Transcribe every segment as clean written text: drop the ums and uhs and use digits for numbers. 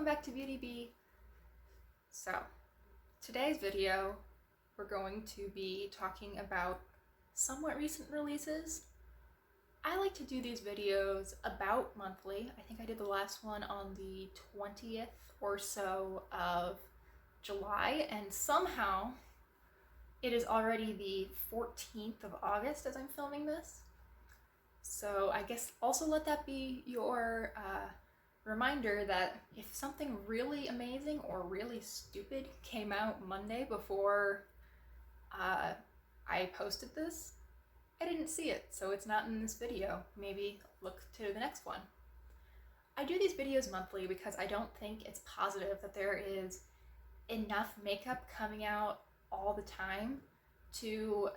welcome back to Beauty Bee. So, today's video, we're going to be talking about somewhat recent releases. I like to do these videos about monthly. I think I did the last one on the 20th or so of July, and somehow it is already the 14th of August as I'm filming this. So I guess also let that be your reminder that if something really amazing or really stupid came out Monday before I posted this, I didn't see it, so it's not in this video. Maybe look to the next one. I do these videos monthly because I don't think it's positive that there is enough makeup coming out all the time to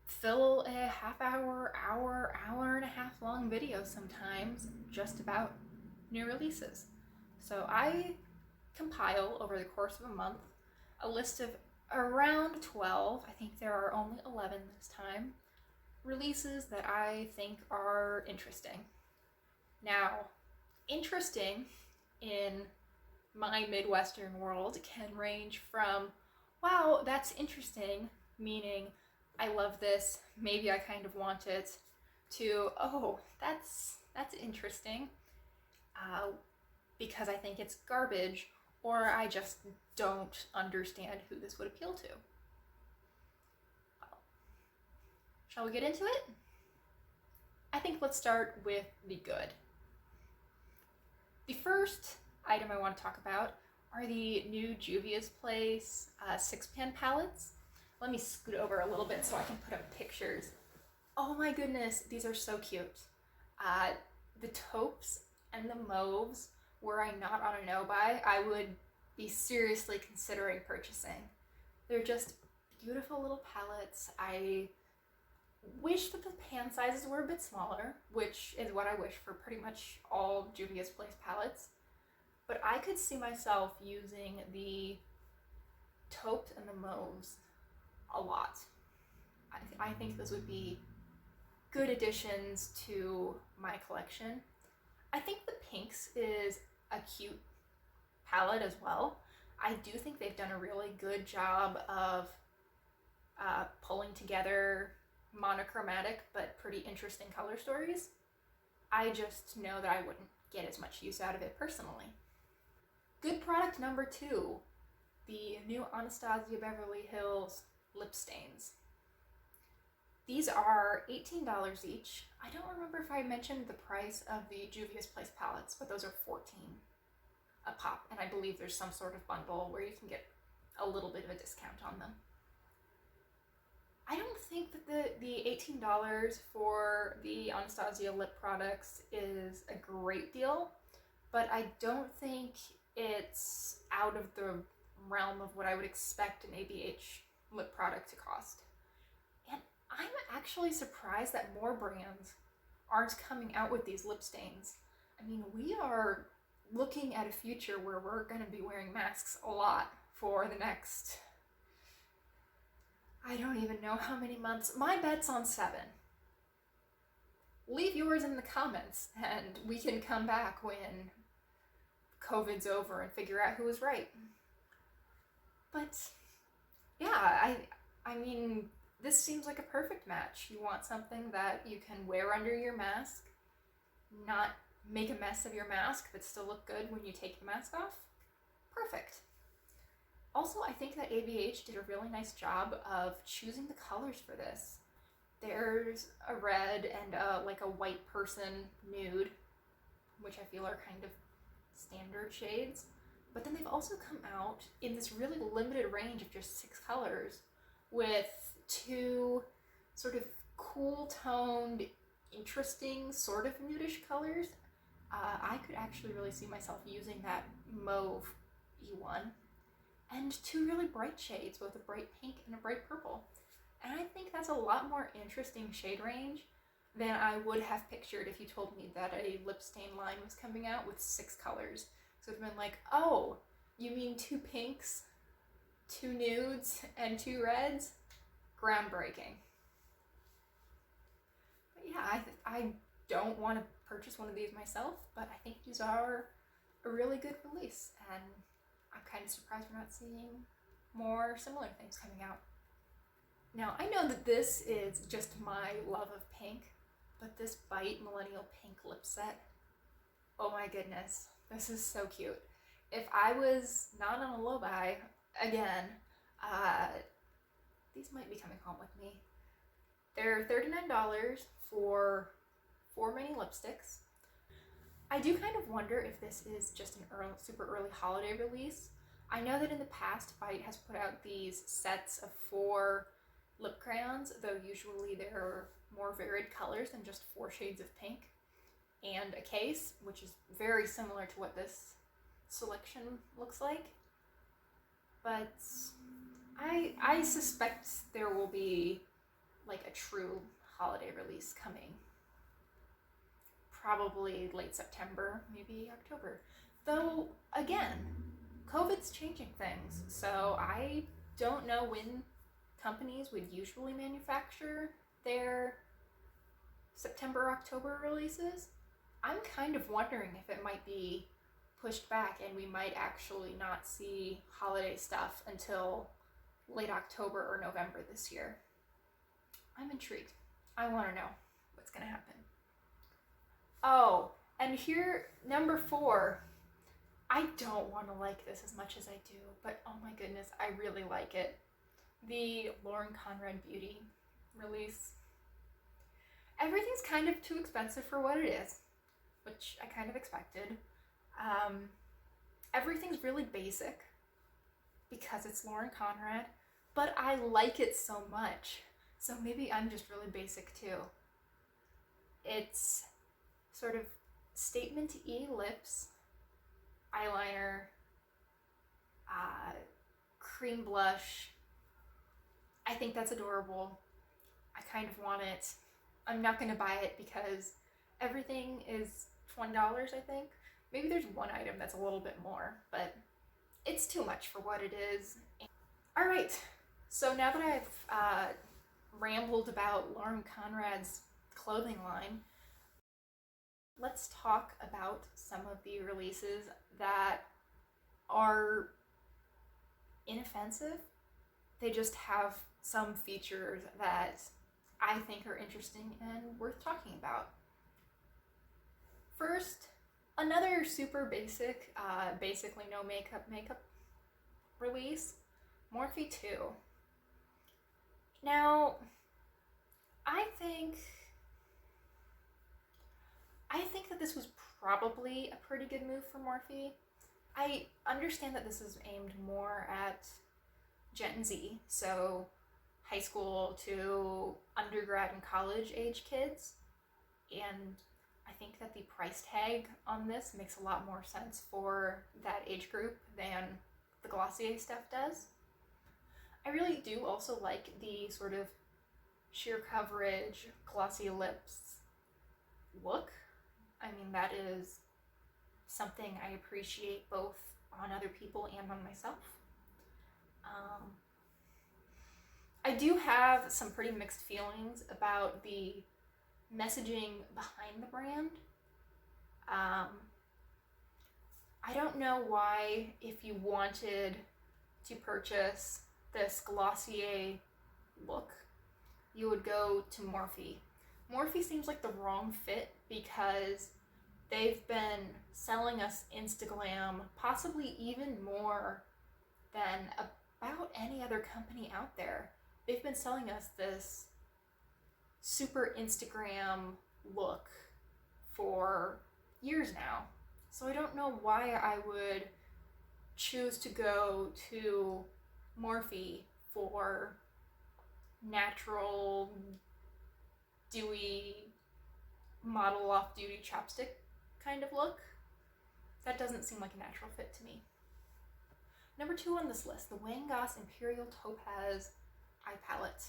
fill a half-hour, hour and a half long video sometimes just about new releases. So I compile over the course of a month a list of around 12, I think there are only 11 this time, releases that I think are interesting. Now, interesting in my Midwestern world can range from, wow, that's interesting, meaning I love this, maybe I kind of want it, to, oh, that's interesting, because I think it's garbage, or I just don't understand who this would appeal to. Well, shall we get into it? I think let's start with the good. The first item I want to talk about are the new Juvia's Place 6-pan palettes. Let me scoot over a little bit so I can put up pictures. Oh my goodness, these are so cute. The taupes and the mauves, were I not on a no-buy, I would be seriously considering purchasing. They're just beautiful little palettes. I wish that the pan sizes were a bit smaller, which is what I wish for pretty much all Juvia's Place palettes. But I could see myself using the taupes and the mauves a lot. I think those would be good additions to my collection. I think the pinks is a cute palette as well. I do think they've done a really good job of pulling together monochromatic but pretty interesting color stories. I just know that I wouldn't get as much use out of it personally. Good product number 2, the new Anastasia Beverly Hills lip stains. These are $18 each. I don't remember if I mentioned the price of the Juvia's Place palettes, but those are $14 a pop, and I believe there's some sort of bundle where you can get a little bit of a discount on them. I don't think that the $18 for the Anastasia lip products is a great deal, but I don't think it's out of the realm of what I would expect an ABH lip product to cost. And I'm actually surprised that more brands aren't coming out with these lip stains. I mean, we are looking at a future where we're going to be wearing masks a lot for the next, I don't even know how many months. My bet's on 7. Leave yours in the comments and we can come back when COVID's over and figure out who was right. But yeah, I mean, this seems like a perfect match. You want something that you can wear under your mask, not make a mess of your mask, but still look good when you take the mask off? Perfect. Also, I think that ABH did a really nice job of choosing the colors for this. There's a red and like a white person nude, which I feel are kind of standard shades. But then they've also come out in this really limited range of just 6 colors with 2 sort of cool-toned, interesting, sort of nudish colors. I could actually really see myself using that mauve E1. And 2 really bright shades, both a bright pink and a bright purple. And I think that's a lot more interesting shade range than I would have pictured if you told me that a lip stain line was coming out with 6 colors. So it'd been like, oh, you mean 2 pinks, 2 nudes, and 2 reds? Groundbreaking. But yeah, I don't want to purchase one of these myself, but I think these are a really good release, and I'm kind of surprised we're not seeing more similar things coming out. Now, I know that this is just my love of pink, but this Bite Millennial Pink lip set, oh my goodness, this is so cute. If I was not on a low buy, again, these might be coming home with me. They're $39 for 4 mini lipsticks. I do kind of wonder if this is just an super early holiday release. I know that in the past, Bite has put out these sets of 4 lip crayons, though usually they're more varied colors than just 4 shades of pink, and a case, which is very similar to what this selection looks like. But I suspect there will be like a true holiday release coming. Probably late September, maybe October. Though, again, COVID's changing things, so I don't know when companies would usually manufacture their September, October releases. I'm kind of wondering if it might be pushed back and we might actually not see holiday stuff until late October or November this year. I'm intrigued. I want to know what's going to happen. Oh, and here, number 4. I don't want to like this as much as I do, but oh my goodness, I really like it. The Lauren Conrad Beauty release. Everything's kind of too expensive for what it is, which I kind of expected. Everything's really basic because it's Lauren Conrad, but I like it so much. So maybe I'm just really basic too. It's sort of statement-y lips, eyeliner, cream blush. I think that's adorable. I kind of want it. I'm not gonna buy it because everything is $20, I think. Maybe there's one item that's a little bit more, but it's too much for what it is. All right, so now that I've rambled about Lauren Conrad's clothing line, let's talk about some of the releases that are inoffensive. They just have some features that I think are interesting and worth talking about. First, another super basic, basically no makeup release, Morphe 2. Now, I think that this was probably a pretty good move for Morphe. I understand that this is aimed more at Gen Z, so high school to undergrad and college age kids, and I think that the price tag on this makes a lot more sense for that age group than the Glossier stuff does. I really do also like the sort of sheer coverage, glossy lips look. I mean, that is something I appreciate both on other people and on myself. I do have some pretty mixed feelings about the messaging behind the brand. I don't know why, if you wanted to purchase this Glossier look, you would go to Morphe. Morphe seems like the wrong fit because they've been selling us Instaglam possibly even more than about any other company out there. They've been selling us this super Instagram look for years now. So I don't know why I would choose to go to Morphe for natural, dewy, model off-duty chapstick kind of look. That doesn't seem like a natural fit to me. Number 2 on this list, the Wayne Goss Imperial Topaz Eye Palette.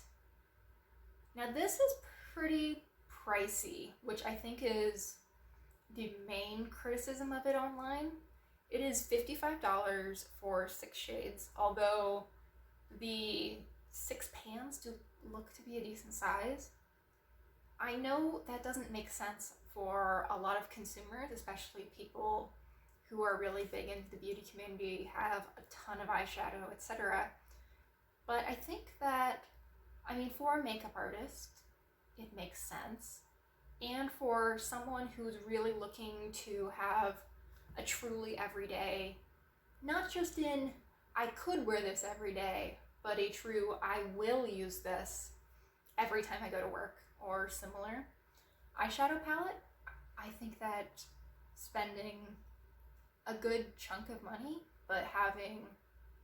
Now this is pretty pricey, which I think is the main criticism of it online. It is $55 for 6 shades, although the 6 pans do look to be a decent size. I know that doesn't make sense for a lot of consumers, especially people who are really big into the beauty community have a ton of eyeshadow, etc. But I think that, I mean, for a makeup artist, it makes sense. And for someone who's really looking to have a truly everyday, not just in, I could wear this every day, but a true, I will use this every time I go to work or similar eyeshadow palette, I think that spending a good chunk of money, but having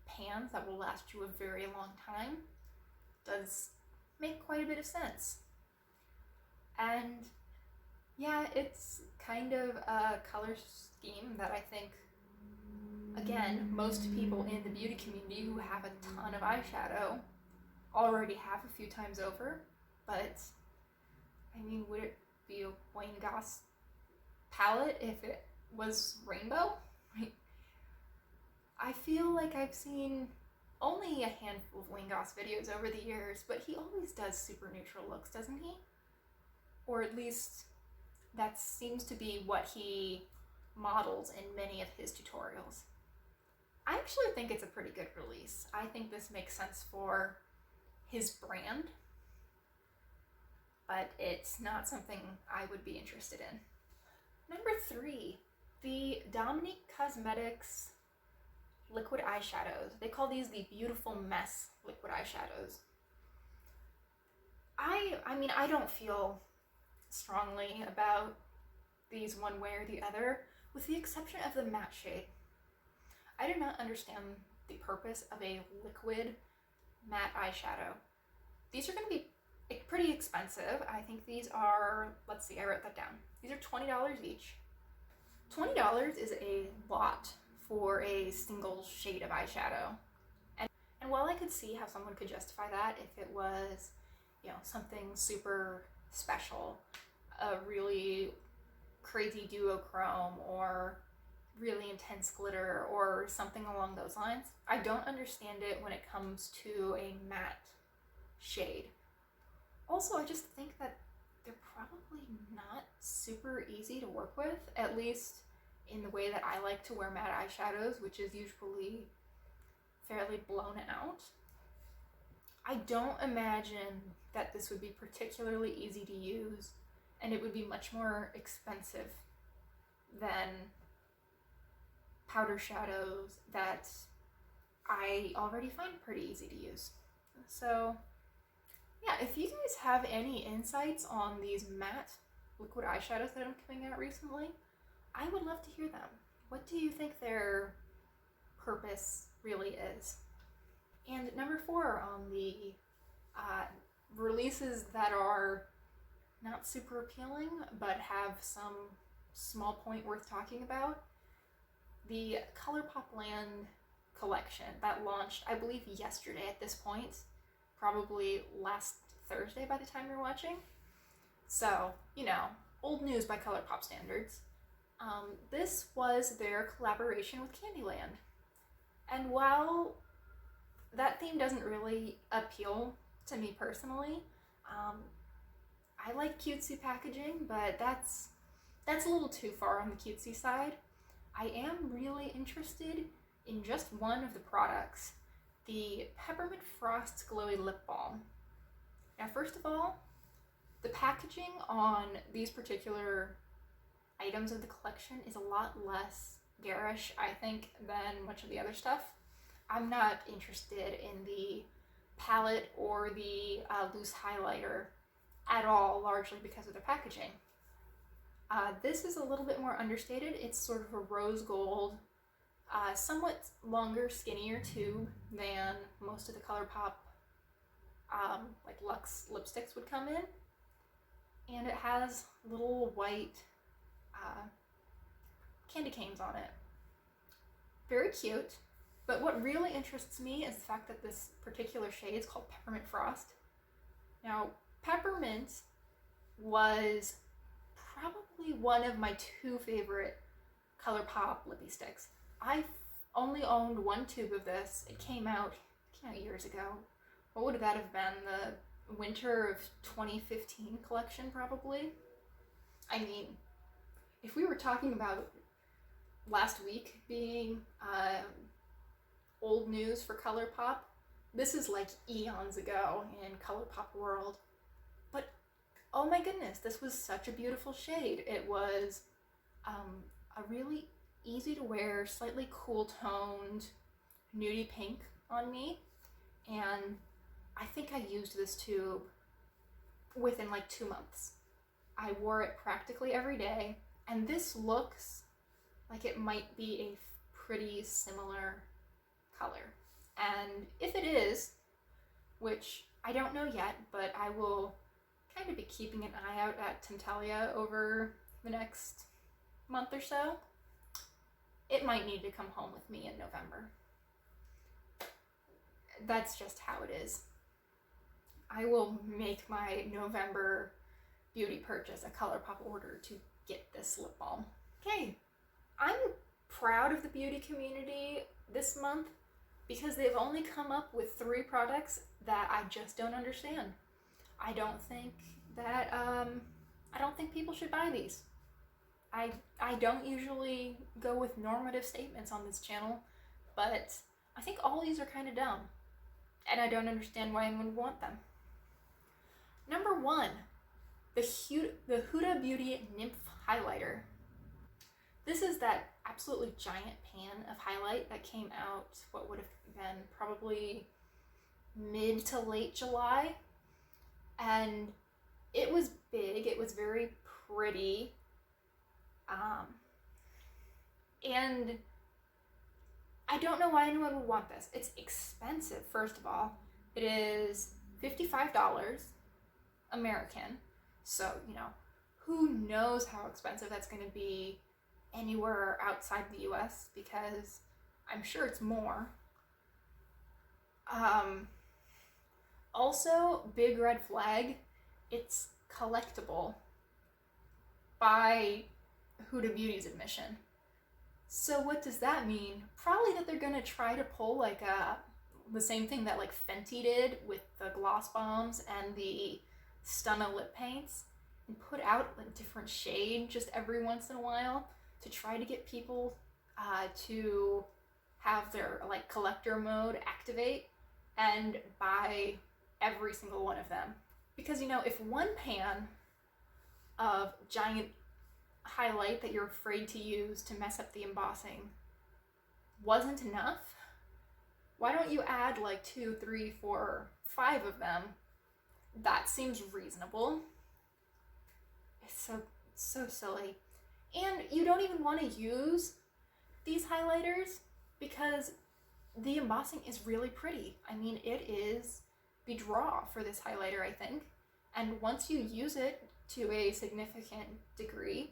pans that will last you a very long time does make quite a bit of sense. And yeah, it's kind of a color scheme that I think, again, most people in the beauty community who have a ton of eyeshadow already have a few times over. But I mean, would it be a Wayne Goss palette if it was rainbow? I feel like I've seen only a handful of Wayne Goss videos over the years, but he always does super neutral looks, doesn't he? Or at least that seems to be what he models in many of his tutorials. I actually think it's a pretty good release. I think this makes sense for his brand, but it's not something I would be interested in. Number 3, the Dominique Cosmetics liquid eyeshadows. They call these the Beautiful Mess liquid eyeshadows. I mean, I don't feel strongly about these one way or the other, with the exception of the matte shade. I do not understand the purpose of a liquid matte eyeshadow. These are going to be pretty expensive. I think these are, let's see, I wrote that down. These are $20 each. $20 is a lot for a single shade of eyeshadow. And while I could see how someone could justify that if it was, you know, something super special, a really crazy duochrome or really intense glitter or something along those lines, I don't understand it when it comes to a matte shade. Also, I just think that they're probably not super easy to work with, at least in the way that I like to wear matte eyeshadows, which is usually fairly blown out. I don't imagine that this would be particularly easy to use, and it would be much more expensive than powder shadows that I already find pretty easy to use. So yeah, if you guys have any insights on these matte liquid eyeshadows that are coming out recently, I would love to hear them. What do you think their purpose really is? And number 4 on the releases that are not super appealing but have some small point worth talking about, the ColourPop Land collection that launched, I believe, yesterday at this point, probably last Thursday by the time you're watching. So, you know, old news by ColourPop standards. This was their collaboration with Candyland. And while that theme doesn't really appeal to me personally, I like cutesy packaging, but that's a little too far on the cutesy side. I am really interested in just one of the products, the Peppermint Frost Glowy Lip Balm. Now, first of all, the packaging on these particular items of the collection is a lot less garish, I think, than much of the other stuff. I'm not interested in the palette or the loose highlighter at all, largely because of the packaging. This is a little bit more understated. It's sort of a rose gold, somewhat longer, skinnier tube than most of the ColourPop like Luxe lipsticks would come in. And it has little white candy canes on it. Very cute. But what really interests me is the fact that this particular shade is called Peppermint Frost. Now, Peppermint was probably one of my 2 favorite ColourPop lippy sticks. I only owned 1 tube of this. It came out years ago. What would that have been? The winter of 2015 collection, probably? I mean, if we were talking about last week being old news for ColourPop. This is like eons ago in ColourPop world. But oh my goodness, this was such a beautiful shade. It was a really easy to wear, slightly cool toned nudie pink on me. And I think I used this tube within like 2 months. I wore it practically every day, and this looks like it might be a pretty similar color. And if it is, which I don't know yet, but I will kind of be keeping an eye out at Tintalia over the next month or so, it might need to come home with me in November. That's just how it is. I will make my November beauty purchase a ColourPop order to get this lip balm. Okay, I'm proud of the beauty community this month because they've only come up with 3 products that I just don't understand. I don't think people should buy these. I don't usually go with normative statements on this channel, but I think all these are kind of dumb, and I don't understand why anyone would want them. Number 1, the Huda Beauty Nymph Highlighter. This is that absolutely giant pan of highlight that came out, what would have been probably mid to late July. And it was big, it was very pretty. And I don't know why anyone would want this. It's expensive, first of all. It is $55 American. So, who knows how expensive that's going to be anywhere outside the US, because I'm sure it's more. Also, big red flag, it's collectible by Huda Beauty's admission. So what does that mean? Probably that they're gonna try to pull like the same thing that like Fenty did with the gloss bombs and the Stunna lip paints, and put out a different shade just every once in a while to try to get people to have their like collector mode activate and buy every single one of them. Because if one pan of giant highlight that you're afraid to use to mess up the embossing wasn't enough, why don't you add like 2, 3, 4, 5 of them? That seems reasonable. It's so silly. And you don't even want to use these highlighters because the embossing is really pretty. I mean, it is the draw for this highlighter, I think. And once you use it to a significant degree,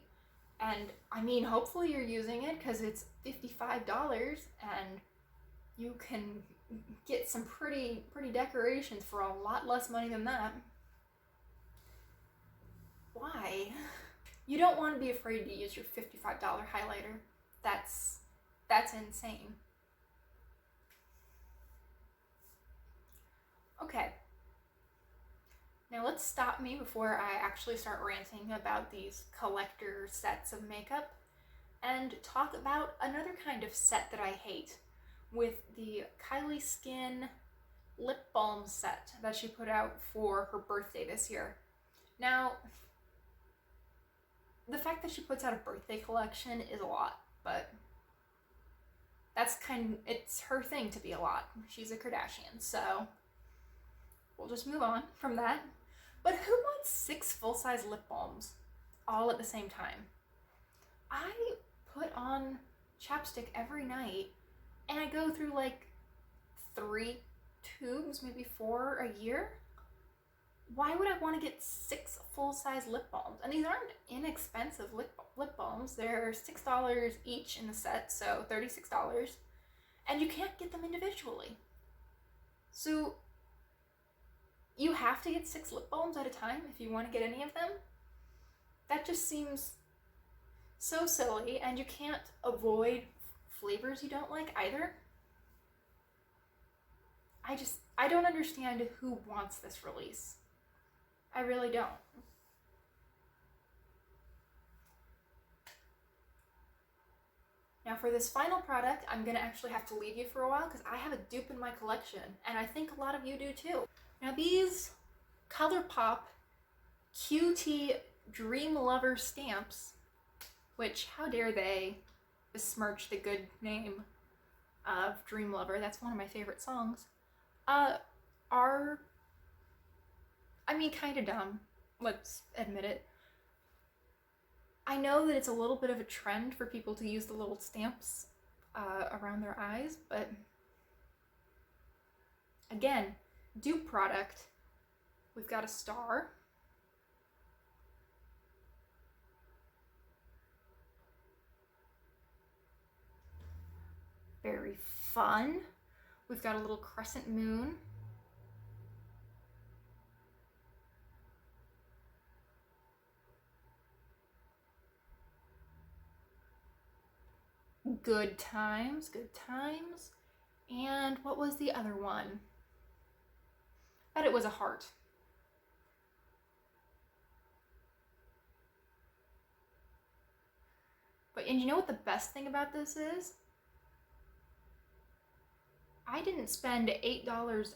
and I mean, hopefully you're using it because it's $55 and you can get some pretty decorations for a lot less money than that. Why? You don't want to be afraid to use your $55 highlighter. That's insane. Okay. Now let's stop me before I actually start ranting about these collector sets of makeup and talk about another kind of set that I hate, with the Kylie Skin lip balm set that she put out for her birthday this year. Now, the fact that she puts out a birthday collection is a lot, but it's her thing to be a lot. She's a Kardashian, so we'll just move on from that. But who wants 6 full-size lip balms all at the same time? I put on chapstick every night, and I go through like 3 tubes, maybe 4 a year. Why would I want to get 6 full-size lip balms? And these aren't inexpensive lip balms. They're $6 each in the set, so $36. And you can't get them individually. So you have to get 6 lip balms at a time if you want to get any of them? That just seems so silly, and you can't avoid flavors you don't like either. I don't understand who wants this release. I really don't. Now for this final product, I'm gonna actually have to leave you for a while because I have a dupe in my collection, and I think a lot of you do too. Now these ColourPop QT Dream Lover stamps, which how dare they besmirch the good name of Dream Lover, that's one of my favorite songs, are, I mean, kind of dumb, let's admit it. I know that it's a little bit of a trend for people to use the little stamps around their eyes, but again, dupe product. We've got a star. Very fun. We've got a little crescent moon. Good times, good times. And what was the other one? I bet it was a heart. And you know what the best thing about this is? I didn't spend $8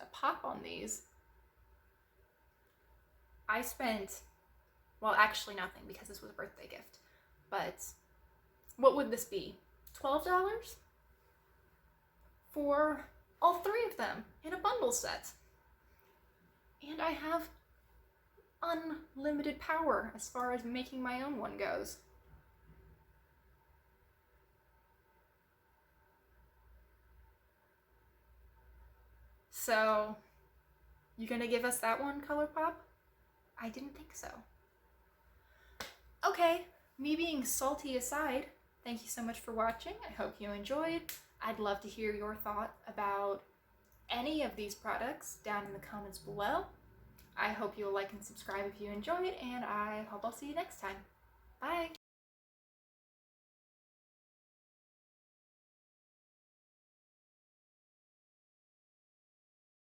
a pop on these. I spent, well, actually nothing because this was a birthday gift. But what would this be? $12? For all three of them in a bundle set. And I have unlimited power as far as making my own one goes. So, you gonna give us that one, ColourPop? I didn't think so. Okay, me being salty aside, thank you so much for watching. I hope you enjoyed. I'd love to hear your thought about any of these products down in the comments below. I hope you'll like and subscribe if you enjoyed, and I hope I'll see you next time. Bye!